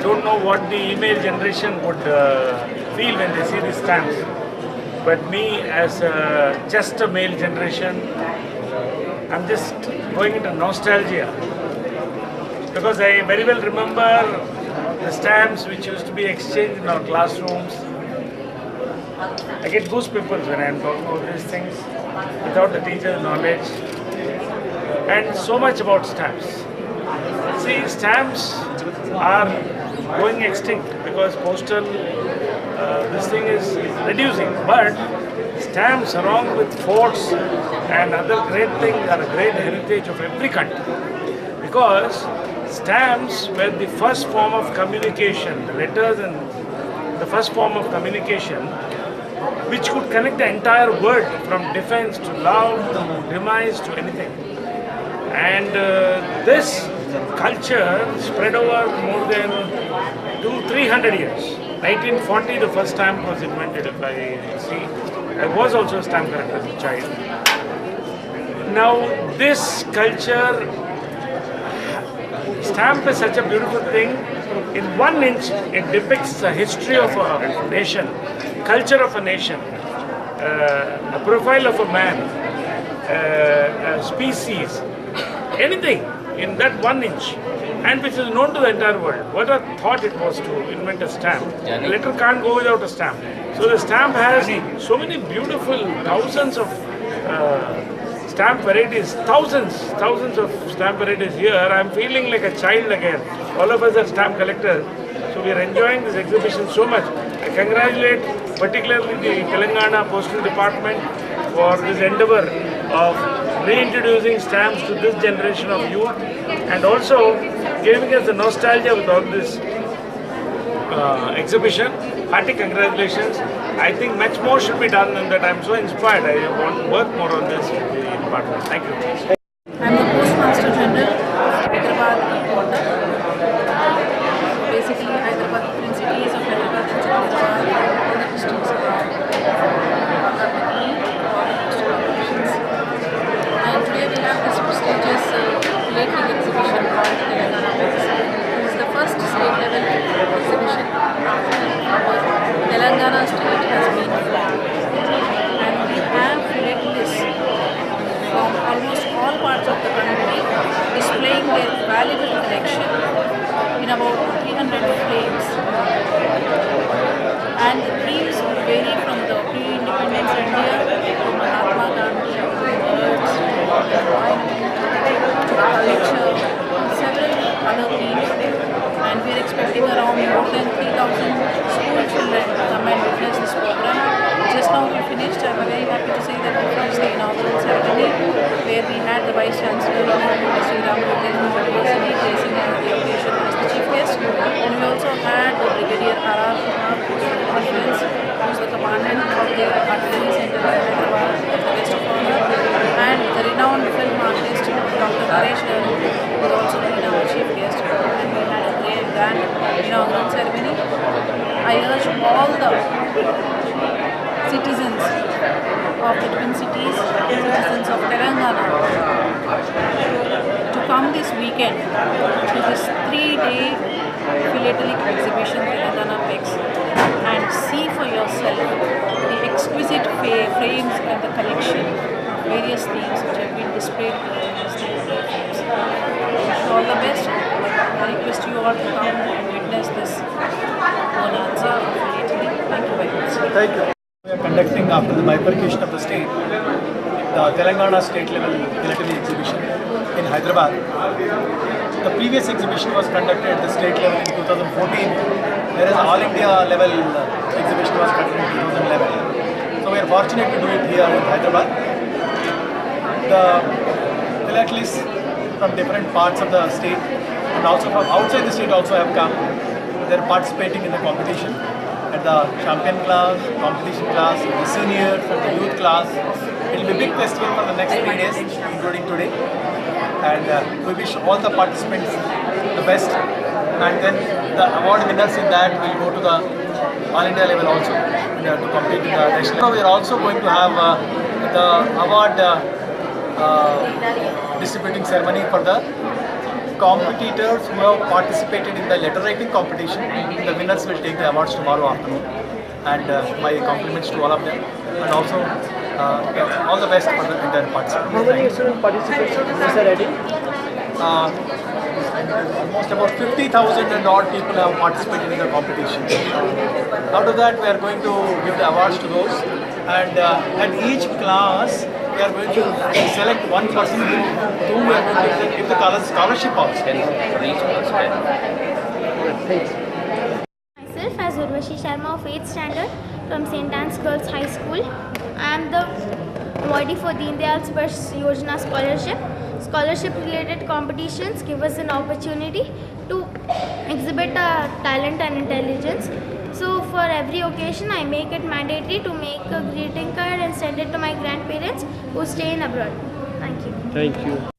don't know what the email generation would feel when they see these stamps. But me, as just a male generation, I'm just going into nostalgia. Because I very well remember the stamps which used to be exchanged in our classrooms. I get goosebumps when I'm talking about these things without the teacher's knowledge. And so much about stamps. See, stamps are going extinct because postal, this thing is reducing. But stamps, along with forts and other great things, are a great heritage of every country. Because stamps were the first form of communication, the letters and the first form of communication which could connect the entire world from defense to love to demise to anything. And this culture spread over more than 200-300 years. 1940 the first stamp was invented, if I see. I was also a stamp collector as a child. Now this culture, stamp is such a beautiful thing. In 1 inch it depicts the history of a nation, culture of a nation, a profile of a man, a species, anything in that 1 inch, and which is known to the entire world. What a thought it was to invent a stamp. A letter can't go without a stamp. So the stamp has so many beautiful thousands of stamp varieties, thousands of stamp varieties here. I'm feeling like a child again. All of us are stamp collectors. So we are enjoying this exhibition so much. I congratulate particularly the Telangana Postal Department for this endeavor of reintroducing stamps to this generation of youth and also giving us the nostalgia with all this exhibition. Hearty congratulations. I think much more should be done than that. I'm so inspired. I want to work more on this with the department. Thank you. I'm the Postmaster General of Hyderabad Headquarters. Basically, Hyderabad, different cities of Hyderabad and Secunderabad, all the districts are postal operations. And today we have this prestigious plating exhibition called Telangana Mix. This is the first state level exhibition after our Telangana state has been formed. And we have playlist from almost all parts of the country displaying their valuable collection in about 300 frames. And the themes vary from the pre-independence India to Mahatma Gandhi, to birds, to culture, several other themes. And we are expecting around more than 3,000 school children to come and witness this program. Just now we finished. I'm very happy to say that we finished the inaugural ceremony where we had the Vice Chancellor of Sri Ram University gracing the occasion as the chief guest. And we also had the Brigadier R.R. Kumar, who is the commandant of the Artillery Center in Hyderabad, as the guest of honor, and the renowned film artist Dr. Naresh Garu, who is also been our chief guest. And we had a great grand inaugural ceremony. I urge all the citizens of the Twin Cities, citizens of Telangana, to come this weekend to this 3-day philatelic exhibition Telangana Mix and see for yourself the exquisite frames and the collection of various themes which have been displayed in these 3-day frames. All the best. I request you all to come and witness this bonanza of philately. Thank you very much. Thank you. We are conducting after the bifurcation of the state, the Telangana state level philately exhibition in Hyderabad. The previous exhibition was conducted at the state level in 2014, whereas all India level exhibition was conducted in 2011. So we are fortunate to do it here in Hyderabad. The philatelists from different parts of the state and also from outside the state also have come. They are participating in the competition at the champion class, competition class, the senior, and the youth class. It will be a big festival for the next 3 days, including today. And we wish all the participants the best. And then the award winners in that will go to the All India level also to compete in the national. So we are also going to have the award distributing ceremony for the competitors who have participated in the letter writing competition, the winners will take the awards tomorrow afternoon. And my compliments to all of them. And also, all the best for the entire participants. How many students participated in this writing? Almost about 50,000 and odd people have participated in the competition. Out of that, we are going to give the awards to those. And at each class, we are going to select one person whom we are going to give the scholarship also. Myself as Urvashi Sharma of 8th standard from St. Anne's Girls High School. I am the awardee for Deen Dayal Sparsh Yojana scholarship. Scholarship related competitions give us an opportunity to exhibit our talent and intelligence. So for every occasion I make it mandatory to make a greeting card and send it to my grandparents who stay in abroad. Thank you. Thank you.